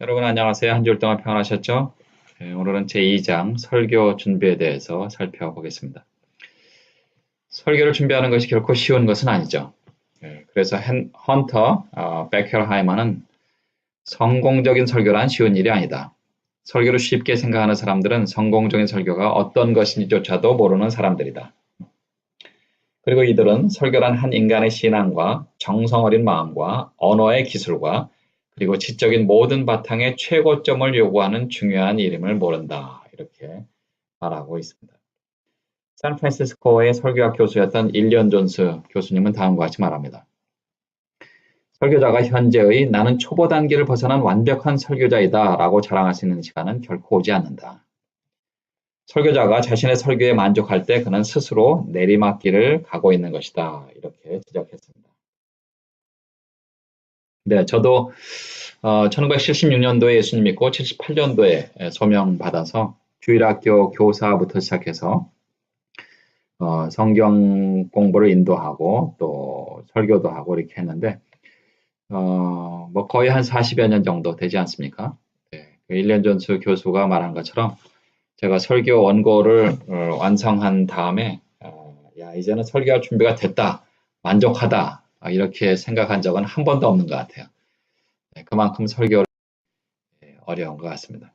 여러분 안녕하세요. 한 주일 동안 평안하셨죠? 오늘은 제2장 설교 준비에 대해서 살펴보겠습니다. 설교를 준비하는 것이 결코 쉬운 것은 아니죠. 그래서 헌터 베켈하이머는 성공적인 설교란 쉬운 일이 아니다. 설교를 쉽게 생각하는 사람들은 성공적인 설교가 어떤 것인지조차도 모르는 사람들이다. 그리고 이들은 설교란 한 인간의 신앙과 정성 어린 마음과 언어의 기술과 그리고 지적인 모든 바탕의 최고점을 요구하는 중요한 일임을 모른다. 이렇게 말하고 있습니다. 샌프란시스코의 설교학 교수였던 일리언 존스 교수님은 다음과 같이 말합니다. 설교자가 현재의 나는 초보 단계를 벗어난 완벽한 설교자이다 라고 자랑할 수 있는 시간은 결코 오지 않는다. 설교자가 자신의 설교에 만족할 때 그는 스스로 내리막길을 가고 있는 것이다. 이렇게 지적했습니다. 네, 저도 1976년도에 예수님 믿고 78년도에 소명받아서 주일학교 교사부터 시작해서 성경 공부를 인도하고 또 설교도 하고 이렇게 했는데 뭐 거의 한 40여 년 정도 되지 않습니까? 네, 일리언 존스 교수가 말한 것처럼 제가 설교 원고를 완성한 다음에 야 이제는 설교할 준비가 됐다, 만족하다 이렇게 생각한 적은 한 번도 없는 것 같아요. 네, 그만큼 설교를 어려운 것 같습니다.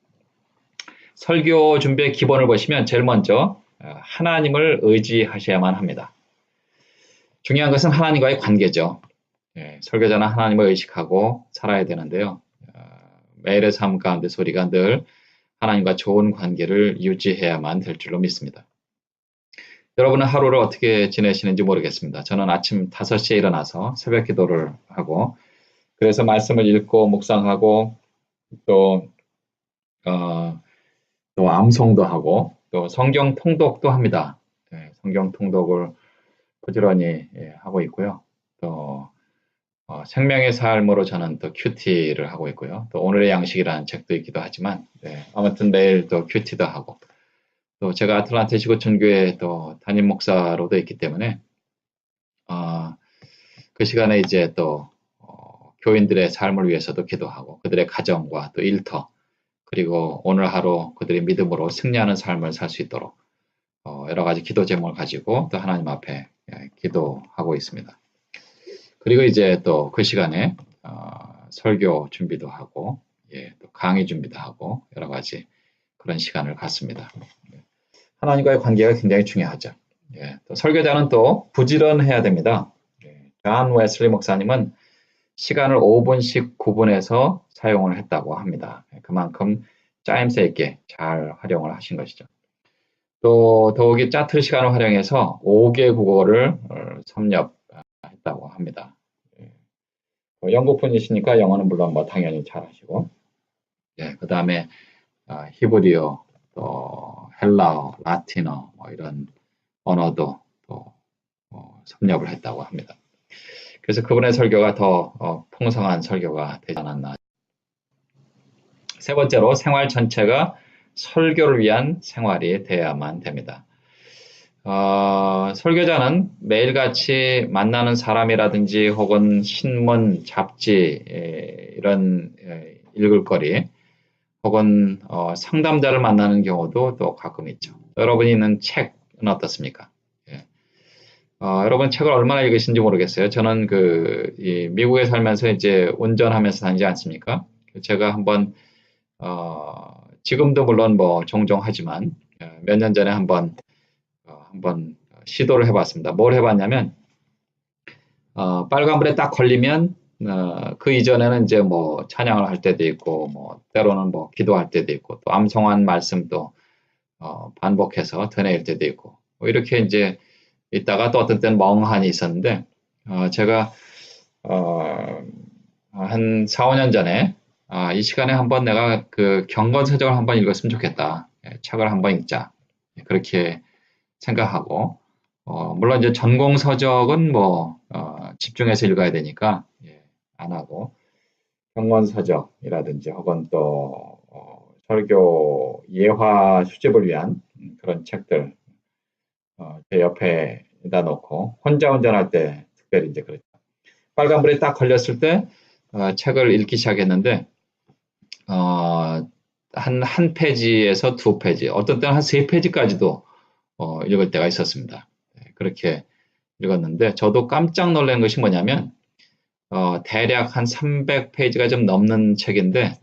설교 준비의 기본을 보시면 제일 먼저 하나님을 의지하셔야만 합니다. 중요한 것은 하나님과의 관계죠. 설교자는 하나님을 의식하고 살아야 되는데요. 매일의 삶 가운데서 우리가 늘 하나님과 좋은 관계를 유지해야만 될 줄로 믿습니다. 여러분은 하루를 어떻게 지내시는지 모르겠습니다. 저는 아침 5시에 일어나서 새벽 기도를 하고 그래서 말씀을 읽고 묵상하고 또 암송도 하고 또 성경 통독도 합니다. 성경 통독을 부지런히 하고 있고요. 또 생명의 삶으로 저는 또 큐티를 하고 있고요. 또 오늘의 양식이라는 책도 있기도 하지만 아무튼 매일 또 큐티도 하고 또 제가 아틀란타 지구촌교회 또 담임 목사로도 있기 때문에 그 시간에 이제 또 교인들의 삶을 위해서도 기도하고 그들의 가정과 또 일터 그리고 오늘 하루 그들의 믿음으로 승리하는 삶을 살 수 있도록 여러 가지 기도 제목을 가지고 또 하나님 앞에 기도하고 있습니다. 그리고 이제 또 그 시간에 설교 준비도 하고 또 강의 준비도 하고 여러 가지 그런 시간을 갖습니다. 하나님과의 관계가 굉장히 중요하죠. 또 설교자는 또 부지런해야 됩니다. 존 웨슬리 목사님은 시간을 5분씩 구분해서 사용을 했다고 합니다. 그만큼 짜임새 있게 잘 활용을 하신 것이죠. 또 더욱이 짜투리 시간을 활용해서 5개 국어를 섭렵했다고 합니다. 영국 분이시니까 영어는 물론 뭐 당연히 잘하시고, 그 다음에 히브리어, 또 헬라어, 라틴어 뭐 이런 언어도 또 섭렵을 했다고 합니다. 그래서 그분의 설교가 더 풍성한 설교가 되지 않았나. 세 번째로 생활 전체가 설교를 위한 생활이 되어야만 됩니다. 설교자는 매일같이 만나는 사람이라든지 혹은 신문, 잡지 이런 읽을 거리 혹은 상담자를 만나는 경우도 또 가끔 있죠. 여러분이 있는 책은 어떻습니까? 여러분 책을 얼마나 읽으신지 모르겠어요. 저는 미국에 살면서 이제 운전하면서 다니지 않습니까? 제가 지금도 물론 뭐 종종 하지만 몇 년 전에 한번 시도를 해봤습니다. 뭘 해봤냐면 빨간불에 딱 걸리면 그 이전에는 이제 뭐 찬양을 할 때도 있고 뭐 때로는 뭐 기도할 때도 있고 또 암송한 말씀도 반복해서 되뇌일 때도 있고 뭐 이렇게 이제 있다가 또 어떤 때는 멍하니 있었는데 제가 한 4, 5년 전에 이 시간에 한번 내가 그 경건서적을 한번 읽었으면 좋겠다. 책을 한번 읽자. 그렇게 생각하고 물론 이제 전공서적은 뭐 집중해서 읽어야 되니까 안 하고 경건서적이라든지 혹은 또 설교 예화 수집을 위한 그런 책들 제 옆에다 놓고 혼자 운전할 때 특별히 이제 그렇죠. 빨간불이 딱 걸렸을 때 책을 읽기 시작했는데 한 페이지에서 두 페이지, 어떤 때는 한 세 페이지까지도 읽을 때가 있었습니다. 그렇게 읽었는데 저도 깜짝 놀란 것이 뭐냐면 대략 한 300페이지가 좀 넘는 책인데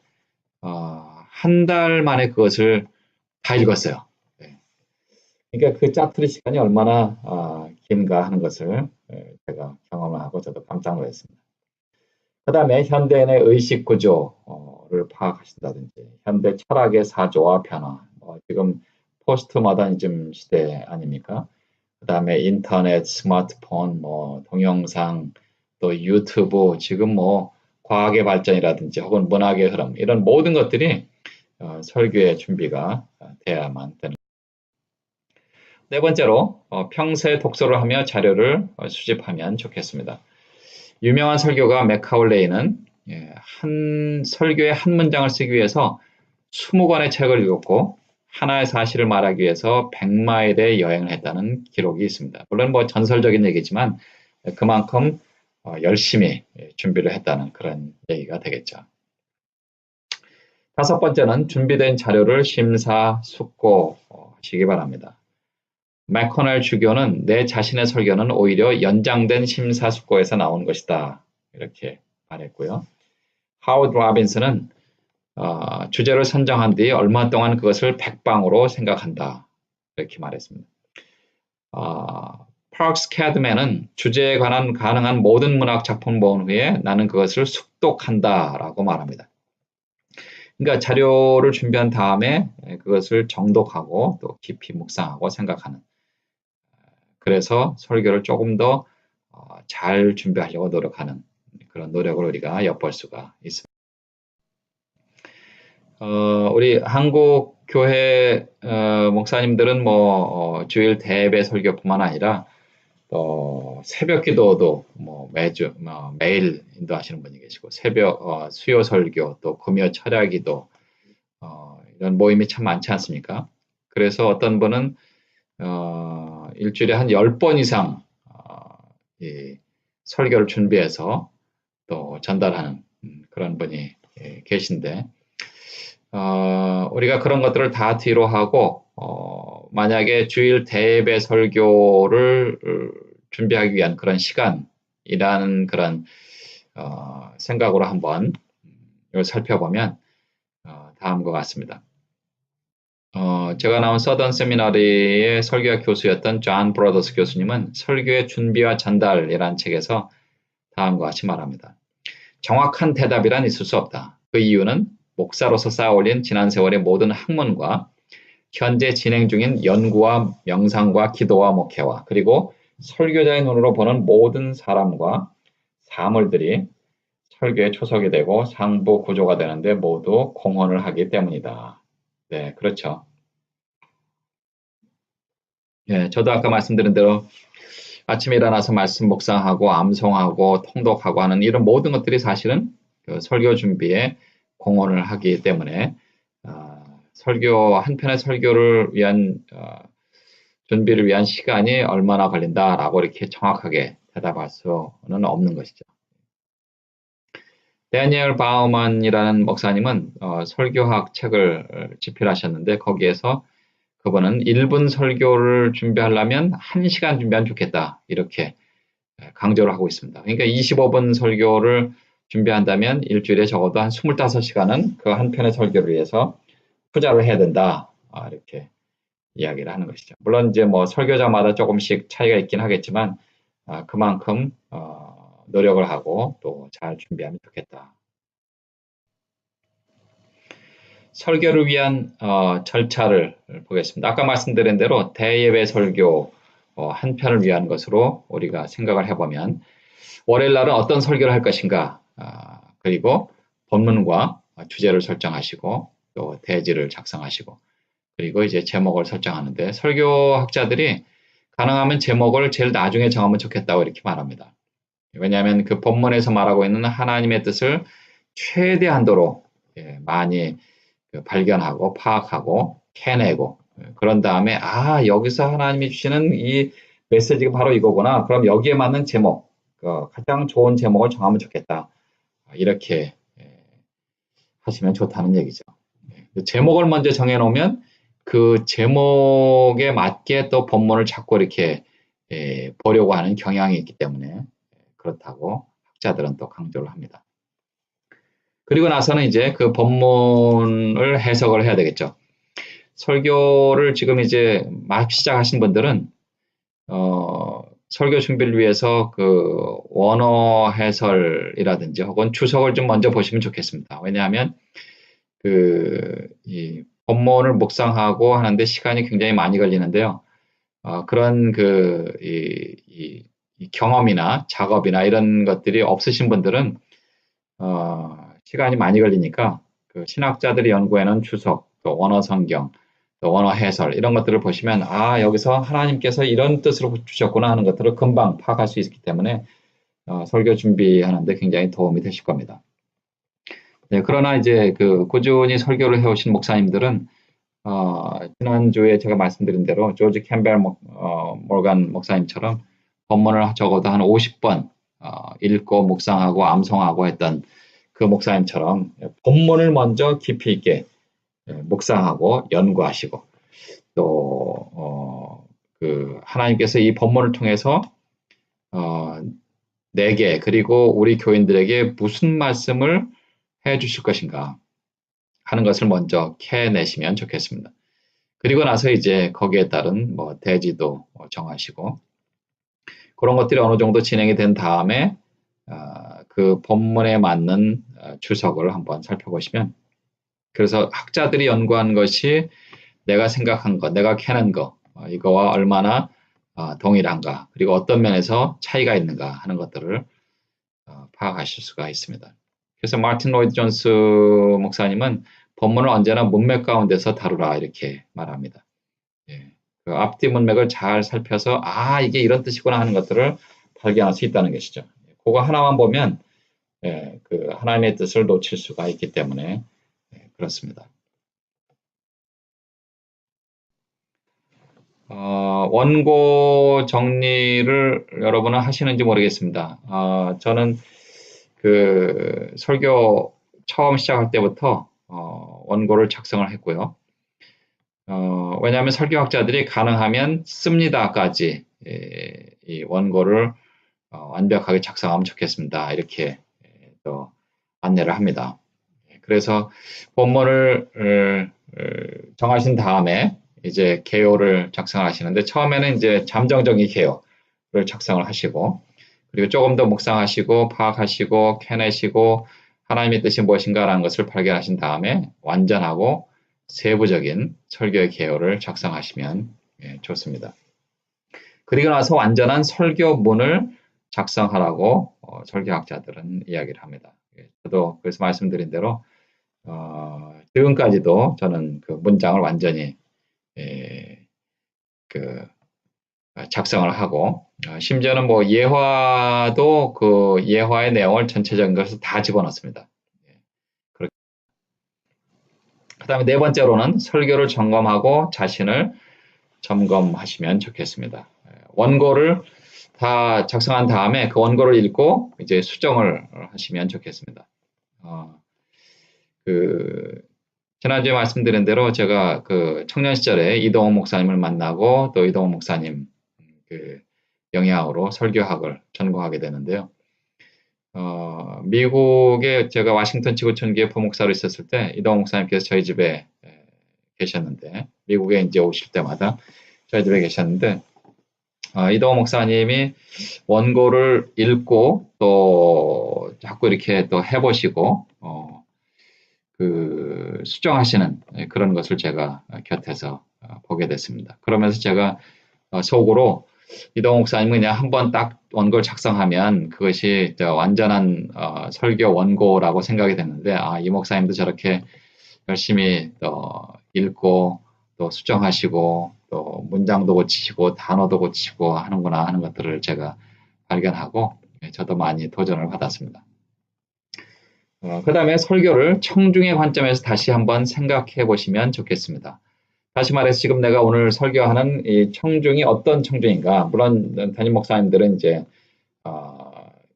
한 달 만에 그것을 다 읽었어요. 그러니까 그 짜투리 시간이 얼마나 긴가 하는 것을 제가 경험을 하고 저도 깜짝 놀랐습니다. 그 다음에 현대인의 의식 구조를 파악하신다든지 현대 철학의 사조와 변화, 지금 포스트 모더니즘 시대 아닙니까? 그 다음에 인터넷, 스마트폰, 동영상, 또 유튜브, 지금 과학의 발전이라든지 혹은 문학의 흐름, 이런 모든 것들이 설교의 준비가 돼야만 되는. 네 번째로, 평소에 독서를 하며 자료를 수집하면 좋겠습니다. 유명한 설교가 맥카울레이는 한 설교의 한 문장을 쓰기 위해서 20권의 책을 읽었고 하나의 사실을 말하기 위해서 100마일의 여행을 했다는 기록이 있습니다. 물론 전설적인 얘기지만 그만큼 열심히 준비를 했다는 그런 얘기가 되겠죠. 다섯 번째는 준비된 자료를 심사숙고하시기 바랍니다. 맥코넬 주교는 내 자신의 설교는 오히려 연장된 심사숙고에서 나온 것이다. 이렇게 말했고요. 하워드 라빈스는 주제를 선정한 뒤 얼마 동안 그것을 백방으로 생각한다. 이렇게 말했습니다. 파크스 캐드맨은 주제에 관한 가능한 모든 문학 작품을 모은 후에 나는 그것을 숙독한다 라고 말합니다. 그러니까 자료를 준비한 다음에 그것을 정독하고 또 깊이 묵상하고 생각하는, 그래서 설교를 조금 더 잘 준비하려고 노력하는 그런 노력을 우리가 엿볼 수가 있습니다. 우리 한국 교회 목사님들은 주일 대예배 설교뿐만 아니라 또 새벽 기도도 매주 매일 인도하시는 분이 계시고 새벽 수요 설교 또 금요 철야 기도 이런 모임이 참 많지 않습니까? 그래서 어떤 분은 일주일에 한 10번 이상 이 설교를 준비해서 또 전달하는 그런 분이 계신데 우리가 그런 것들을 다 뒤로 하고 만약에 주일 대예배 설교를 준비하기 위한 그런 시간이라는 그런 생각으로 한번 이걸 살펴보면 다음과 같습니다. 제가 나온 서던 세미나리의 설교학 교수였던 존 브로더스 교수님은 설교의 준비와 전달이라는 책에서 다음과 같이 말합니다. 정확한 대답이란 있을 수 없다. 그 이유는 목사로서 쌓아올린 지난 세월의 모든 학문과 현재 진행 중인 연구와 명상과 기도와 목회와 그리고 설교자의 눈으로 보는 모든 사람과 사물들이 설교의 초석이 되고 상부 구조가 되는데 모두 공헌을 하기 때문이다. 네, 그렇죠. 예, 저도 아까 말씀드린 대로 아침에 일어나서 말씀 묵상하고 암송하고 통독하고 하는 이런 모든 것들이 사실은 그 설교 준비에 공헌을 하기 때문에 설교 한 편의 설교를 위한 준비를 위한 시간이 얼마나 걸린다라고 이렇게 정확하게 대답할 수는 없는 것이죠. 데니엘 바우먼이라는 목사님은 설교학 책을 집필하셨는데 거기에서 그분은 1분 설교를 준비하려면 1시간 준비하면 좋겠다 이렇게 강조를 하고 있습니다. 그러니까 25분 설교를 준비한다면 일주일에 적어도 한 25시간은 그 한 편의 설교를 위해서 투자를 해야 된다 이렇게 이야기를 하는 것이죠. 물론 이제 설교자마다 조금씩 차이가 있긴 하겠지만 그만큼 노력을 하고 또 잘 준비하면 좋겠다. 설교를 위한 절차를 보겠습니다. 아까 말씀드린 대로 대예배 설교 한 편을 위한 것으로 우리가 생각을 해보면 월요일 날은 어떤 설교를 할 것인가 그리고 본문과 주제를 설정하시고 또 대지를 작성하시고 그리고 이제 제목을 설정하는데 설교학자들이 가능하면 제목을 제일 나중에 정하면 좋겠다고 이렇게 말합니다. 왜냐하면 그 본문에서 말하고 있는 하나님의 뜻을 최대한도로 많이 발견하고 파악하고 캐내고 그런 다음에 여기서 하나님이 주시는 이 메시지가 바로 이거구나. 그럼 여기에 맞는 제목, 가장 좋은 제목을 정하면 좋겠다. 이렇게 하시면 좋다는 얘기죠. 제목을 먼저 정해놓으면 그 제목에 맞게 또 본문을 자꾸 이렇게 보려고 하는 경향이 있기 때문에 그렇다고 학자들은 또 강조를 합니다. 그리고 나서는 이제 그 본문을 해석을 해야 되겠죠. 설교를 지금 이제 막 시작하신 분들은 설교 준비를 위해서 그 원어 해설이라든지 혹은 주석을 좀 먼저 보시면 좋겠습니다. 왜냐하면 이 본문을 묵상하고 하는데 시간이 굉장히 많이 걸리는데요. 그런 이 경험이나 작업이나 이런 것들이 없으신 분들은 시간이 많이 걸리니까 그 신학자들이 연구해놓은 주석, 또 원어 성경, 또 원어 해설 이런 것들을 보시면 여기서 하나님께서 이런 뜻으로 주셨구나 하는 것들을 금방 파악할 수 있기 때문에 설교 준비하는데 굉장히 도움이 되실 겁니다. 네, 그러나 이제 그 꾸준히 설교를 해오신 목사님들은 지난주에 제가 말씀드린 대로 조지 캠벨 몰간 목사님처럼 본문을 적어도 한 50번 읽고 묵상하고 암송하고 했던 그 목사님처럼 본문을 먼저 깊이 있게 묵상하고 연구하시고 또 하나님께서 이 본문을 통해서 내게 그리고 우리 교인들에게 무슨 말씀을 해 주실 것인가 하는 것을 먼저 캐내시면 좋겠습니다. 그리고 나서 이제 거기에 따른 뭐 대지도 정하시고 그런 것들이 어느 정도 진행이 된 다음에 그 본문에 맞는 주석을 한번 살펴보시면 그래서 학자들이 연구한 것이 내가 생각한 것, 내가 캐는 것 이거와 얼마나 동일한가 그리고 어떤 면에서 차이가 있는가 하는 것들을 파악하실 수가 있습니다. 그래서 마틴 로이드 존스 목사님은 본문을 언제나 문맥 가운데서 다루라 이렇게 말합니다. 그 앞뒤 문맥을 잘 살펴서 이게 이런 뜻이구나 하는 것들을 발견할 수 있다는 것이죠. 그거 하나만 보면 그 하나님의 뜻을 놓칠 수가 있기 때문에 그렇습니다. 원고 정리를 여러분은 하시는지 모르겠습니다. 저는 그 설교 처음 시작할 때부터 원고를 작성을 했고요. 왜냐하면 설교학자들이 가능하면 씁니다까지 이 원고를 완벽하게 작성하면 좋겠습니다. 이렇게 또 안내를 합니다. 그래서 본문을 정하신 다음에 이제 개요를 작성하시는데 처음에는 이제 잠정정의 개요를 작성을 하시고 그리고 조금 더 묵상하시고 파악하시고 캐내시고 하나님의 뜻이 무엇인가라는 것을 발견하신 다음에 완전하고 세부적인 설교의 개요를 작성하시면 좋습니다. 그리고 나서 완전한 설교문을 작성하라고 설교학자들은 이야기를 합니다. 저도 그래서 말씀드린 대로 지금까지도 저는 그 문장을 완전히 작성을 하고 심지어는 뭐 예화도 그 예화의 내용을 전체적인 것을 다 집어넣습니다. 그 다음에 네 번째로는 설교를 점검하고 자신을 점검하시면 좋겠습니다. 원고를 다 작성한 다음에 그 원고를 읽고 이제 수정을 하시면 좋겠습니다. 지난주에 말씀드린 대로 제가 그 청년 시절에 이동훈 목사님을 만나고 또 이동훈 목사님 그 영향으로 설교학을 전공하게 되는데요. 미국에 제가 워싱턴 지구촌교회 부목사로 있었을 때 이동훈 목사님께서 저희 집에 계셨는데 미국에 이제 오실 때마다 저희 집에 계셨는데 이동훈 목사님이 원고를 읽고 또 자꾸 이렇게 또 해보시고 그 수정하시는 그런 것을 제가 곁에서 보게 됐습니다. 그러면서 제가 속으로 이동훈 목사님은 그냥 한번 딱 원고를 작성하면 그것이 완전한 설교 원고라고 생각이 됐는데 이 목사님도 저렇게 열심히 또 읽고 또 수정하시고 또 문장도 고치시고 단어도 고치고 하는구나 하는 것들을 제가 발견하고 저도 많이 도전을 받았습니다. 그 다음에 설교를 청중의 관점에서 다시 한번 생각해 보시면 좋겠습니다. 다시 말해서 지금 내가 오늘 설교하는 이 청중이 어떤 청중인가? 물론 담임 목사님들은 이제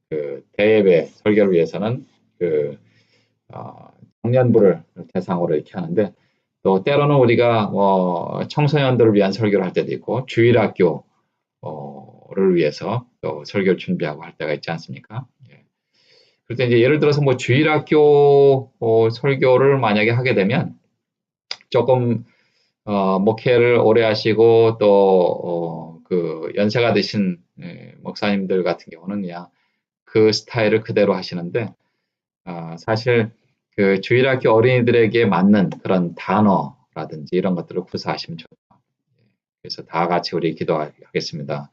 그 대예배 설교를 위해서는 그 청년부를 대상으로 이렇게 하는데 또 때로는 우리가 청소년들을 위한 설교를 할 때도 있고 주일학교를 위해서 또 설교를 준비하고 할 때가 있지 않습니까? 예. 그럴 때 이제 예를 들어서 뭐 주일학교 설교를 만약에 하게 되면 조금 목회를 오래 하시고 또 그 연세가 드신 목사님들 같은 경우는 그냥 그 스타일을 그대로 하시는데 사실 그 주일학교 어린이들에게 맞는 그런 단어라든지 이런 것들을 구사하시면 좋다. 그래서 다 같이 우리 기도하겠습니다.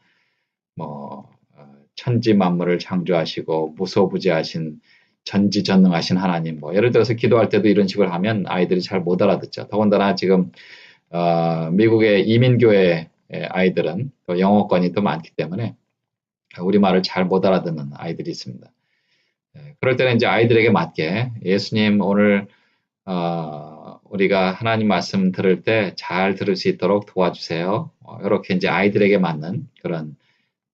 천지 만물을 창조하시고 무소부지하신 전지전능하신 하나님. 예를 들어서 기도할 때도 이런 식으로 하면 아이들이 잘 못 알아듣죠. 더군다나 지금 미국의 이민교회 아이들은 또 영어권이 또 많기 때문에 우리말을 잘 못 알아듣는 아이들이 있습니다. 그럴 때는 이제 아이들에게 맞게 예수님 오늘 우리가 하나님 말씀 들을 때 잘 들을 수 있도록 도와주세요. 이렇게 이제 아이들에게 맞는 그런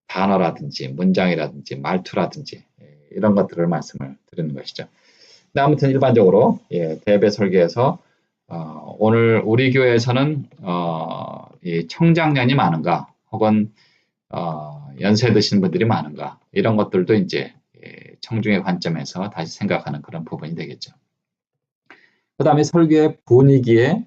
단어라든지 문장이라든지 말투라든지 이런 것들을 말씀을 드리는 것이죠. 근데 아무튼 일반적으로 대배 설교에서 오늘 우리 교회에서는 이 청장년이 많은가 혹은 연세 드신 분들이 많은가 이런 것들도 이제 청중의 관점에서 다시 생각하는 그런 부분이 되겠죠. 그 다음에 설교의 분위기에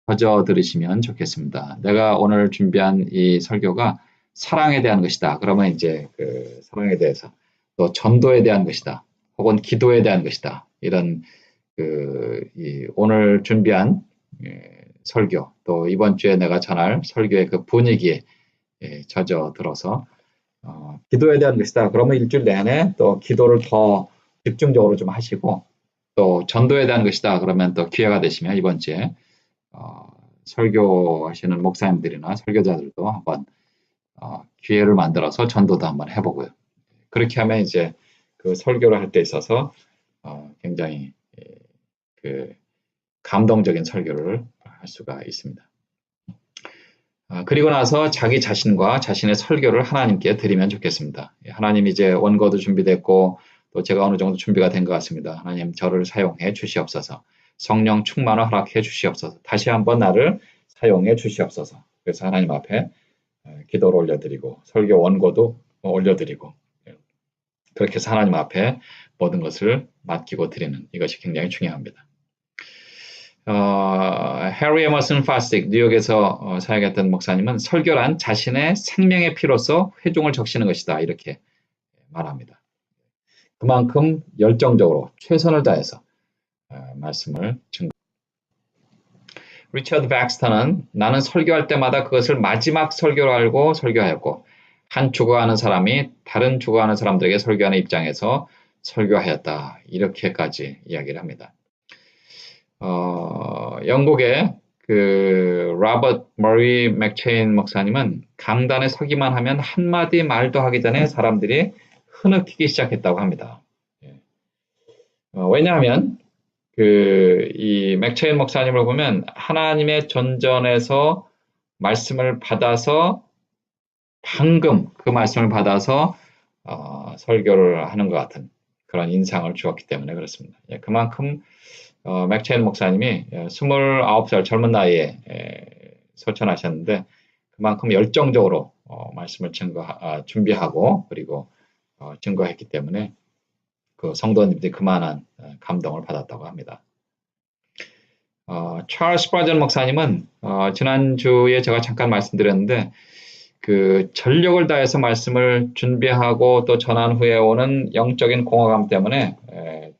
젖어 들으시면 좋겠습니다. 내가 오늘 준비한 이 설교가 사랑에 대한 것이다. 그러면 이제 그 사랑에 대해서 또 전도에 대한 것이다. 혹은 기도에 대한 것이다. 이런 오늘 준비한 설교 또 이번 주에 내가 전할 설교의 그 분위기에 젖어 들어서 기도에 대한 것이다. 그러면 일주일 내내 또 기도를 더 집중적으로 좀 하시고 또 전도에 대한 것이다. 그러면 또 기회가 되시면 이번 주에 설교하시는 목사님들이나 설교자들도 한번 기회를 만들어서 전도도 한번 해보고요. 그렇게 하면 이제 그 설교를 할 때 있어서 굉장히 그 감동적인 설교를 할 수가 있습니다. 그리고 나서 자기 자신과 자신의 설교를 하나님께 드리면 좋겠습니다. 하나님 이제 원고도 준비됐고 또 제가 어느 정도 준비가 된 것 같습니다. 하나님 저를 사용해 주시옵소서. 성령 충만을 허락해 주시옵소서. 다시 한번 나를 사용해 주시옵소서. 그래서 하나님 앞에 기도를 올려드리고 설교 원고도 올려드리고 그렇게 해서 하나님 앞에 모든 것을 맡기고 드리는 이것이 굉장히 중요합니다. 해리 에머슨 파스틱 뉴욕에서 사역했던 목사님은 설교란 자신의 생명의 피로서 회중을 적시는 것이다 이렇게 말합니다. 그만큼 열정적으로 최선을 다해서 말씀을 증거. 리처드 백스터는 나는 설교할 때마다 그것을 마지막 설교로 알고 설교하였고 한 죽어가는 사람이 다른 죽어가는 사람들에게 설교하는 입장에서 설교하였다 이렇게까지 이야기를 합니다. 영국의 그 로버트 머리 맥체인 목사님은 강단에 서기만 하면 한마디 말도 하기 전에 사람들이 흐느끼기 시작했다고 합니다. 왜냐하면 이 맥체인 목사님을 보면 하나님의 전전에서 말씀을 받아서 방금 그 말씀을 받아서 설교를 하는 것 같은 그런 인상을 주었기 때문에 그렇습니다. 그만큼 맥체인 목사님이 29살 젊은 나이에 소천하셨는데 그만큼 열정적으로 말씀을 준비하고 그리고 증거했기 때문에 그 성도님들이 그만한 감동을 받았다고 합니다. 찰스 스퍼전 목사님은 지난주에 제가 잠깐 말씀드렸는데 그 전력을 다해서 말씀을 준비하고 또 전한 후에 오는 영적인 공허감 때문에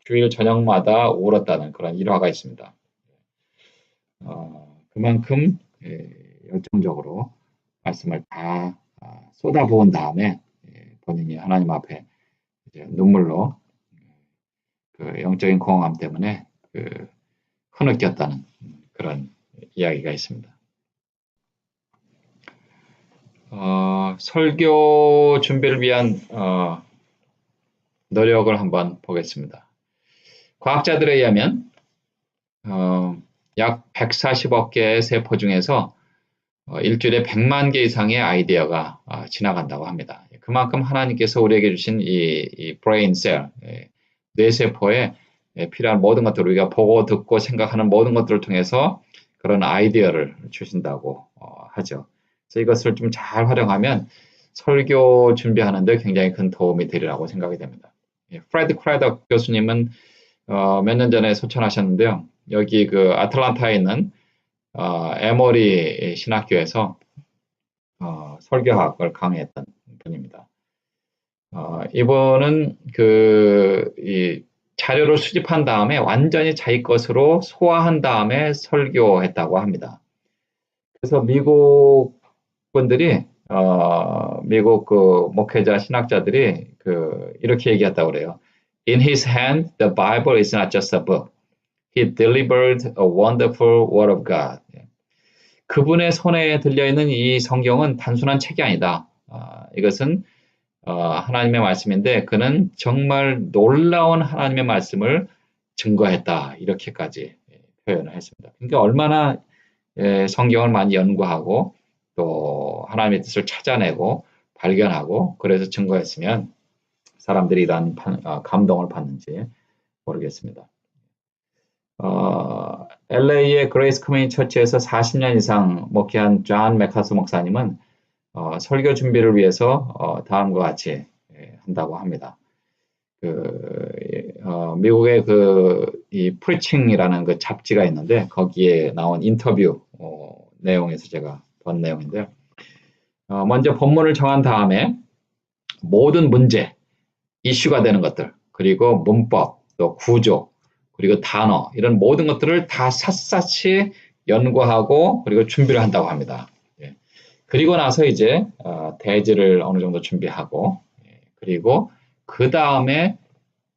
주일 저녁마다 울었다는 그런 일화가 있습니다. 그만큼 열정적으로 말씀을 다 쏟아부은 다음에 본인이 하나님 앞에 이제 눈물로 그 영적인 공허감 때문에 흐느꼈다는 그런 이야기가 있습니다. 설교 준비를 위한 노력을 한번 보겠습니다. 과학자들에 의하면 약 140억 개의 세포 중에서 일주일에 100만 개 이상의 아이디어가 지나간다고 합니다. 그만큼 하나님께서 우리에게 주신 이 브레인 셀, 뇌세포에 필요한 모든 것들을 우리가 보고 듣고 생각하는 모든 것들을 통해서 그런 아이디어를 주신다고 하죠. 그래서 이것을 좀 잘 활용하면 설교 준비하는데 굉장히 큰 도움이 되리라고 생각이 됩니다. 프레드 크래덕 교수님은 몇 년 전에 소천하셨는데요. 여기 그 아틀란타에 있는 에머리 신학교에서 설교학을 강의했던 분입니다. 이분은 이 자료를 수집한 다음에 완전히 자기 것으로 소화한 다음에 설교했다고 합니다. 그래서 미국 분들이 미국 그 목회자 신학자들이 이렇게 얘기했다고 그래요. In his hand, the Bible is not just a book. He delivered a wonderful word of God. 그분의 손에 들려있는 이 성경은 단순한 책이 아니다. 이것은 하나님의 말씀인데 그는 정말 놀라운 하나님의 말씀을 증거했다. 이렇게까지 표현을 했습니다. 그러니까 얼마나 성경을 많이 연구하고 또 하나님의 뜻을 찾아내고 발견하고 그래서 증거했으면 사람들이 이런 감동을 받는지 모르겠습니다. LA의 그레이스 커뮤니티 처치에서 40년 이상 목회한 존 맥카스 목사님은 설교 준비를 위해서 다음과 같이 한다고 합니다. 미국의 이 프리칭이라는 그 잡지가 있는데 거기에 나온 인터뷰 내용에서 제가 본 내용인데요. 먼저 본문을 정한 다음에 모든 문제, 이슈가 되는 것들, 그리고 문법, 또 구조, 그리고 단어 이런 모든 것들을 다 샅샅이 연구하고 그리고 준비를 한다고 합니다. 그리고 나서 이제 대지를 어느 정도 준비하고 그리고 그 다음에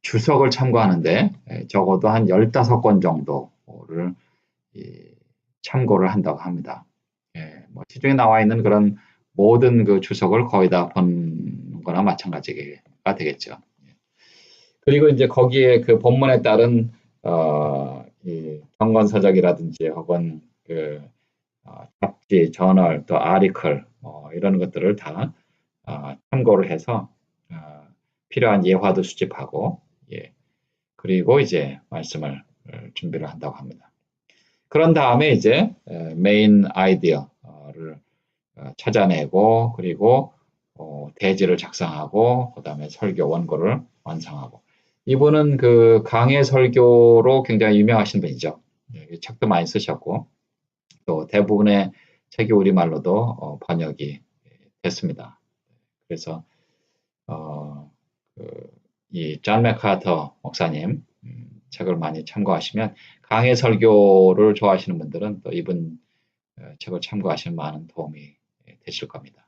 주석을 참고하는데 적어도 한 15권 정도를 참고를 한다고 합니다. 뭐 시중에 나와 있는 그런 모든 그 주석을 거의 다 본 거나 마찬가지가 되겠죠. 그리고 이제 거기에 그 본문에 따른 이 경건서적이라든지 혹은 잡지, 저널, 또 아리클 이런 것들을 다 참고를 해서 필요한 예화도 수집하고 그리고 이제 말씀을 준비를 한다고 합니다. 그런 다음에 이제 메인 아이디어를 찾아내고 그리고 대지를 작성하고 그 다음에 설교 원고를 완성하고 이분은 그 강해 설교로 굉장히 유명하신 분이죠. 책도 많이 쓰셨고 또 대부분의 책이 우리말로도 번역이 됐습니다. 그래서 이 존 맥카터 목사님 책을 많이 참고하시면 강해 설교를 좋아하시는 분들은 또 이분 책을 참고하시면 많은 도움이 되실 겁니다.